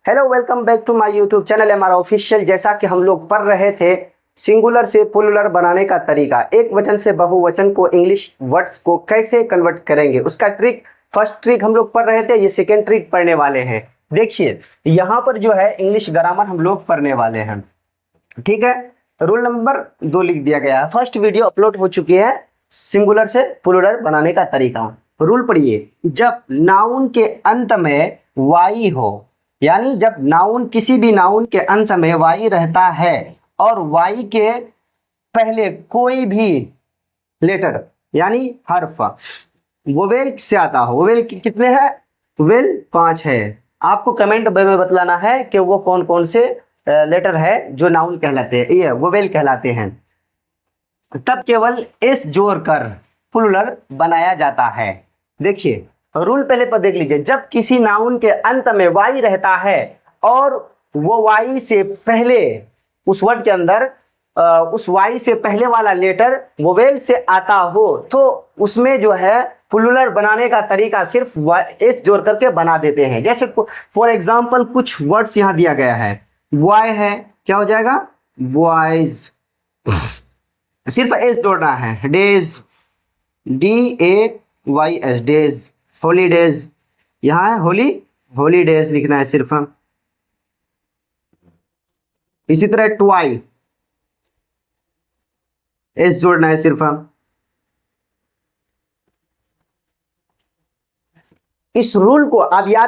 Hello, welcome back to my YouTube channel हमारा official. जैसा कि हम लोग पढ़ रहे थे सिंगुलर से प्लूरल बनाने का तरीका, एक वचन से बहुवचन को इंग्लिश वर्ड्स को कैसे कन्वर्ट करेंगे उसका ट्रिक। फर्स्ट ट्रिक हम लोग पढ़ रहे थे, ये सेकेंड ट्रिक पढ़ने वाले हैं। देखिए यहाँ पर जो है इंग्लिश ग्रामर हम लोग पढ़ने वाले हैं, ठीक है। रूल नंबर 2 लिख दिया गया है। फर्स्ट वीडियो अपलोड हो चुकी है, सिंगुलर से प्लूरल बनाने का तरीका। रूल पढ़िए, जब नाउन के अंत में वाई हो, यानी जब नाउन किसी भी नाउन के अंत में वाई रहता है और वाई के पहले कोई भी लेटर यानी हर्फ वोवेल से आता हो। वोवेल कितने हैं? वोवेल 5 है। आपको कमेंट में बतलाना है कि वो कौन कौन से लेटर है जो नाउन कहलाते हैं, ये वोवेल कहलाते हैं। तब केवल एस जोड़कर प्लूरल बनाया जाता है। देखिए रूल पहले पर देख लीजिए, जब किसी नाउन के अंत में वाई रहता है और वो वाई से पहले उस वर्ड के अंदर उस वाई से पहले वाला लेटर वोवेल से आता हो तो उसमें जो है प्लूरल बनाने का तरीका सिर्फ एस जोड़ करके बना देते हैं। जैसे फॉर एग्जांपल कुछ वर्ड्स यहाँ दिया गया है, बॉय है, क्या हो जाएगा? बॉयज, सिर्फ एस जोड़ना है। Days, DAYS, days. हॉलीडेज, यहाँ है होली, हॉलीडेज लिखना है सिर्फ। इसी तरह ट्वाई, एस जोड़ना है सिर्फ। इस रूल को आप याद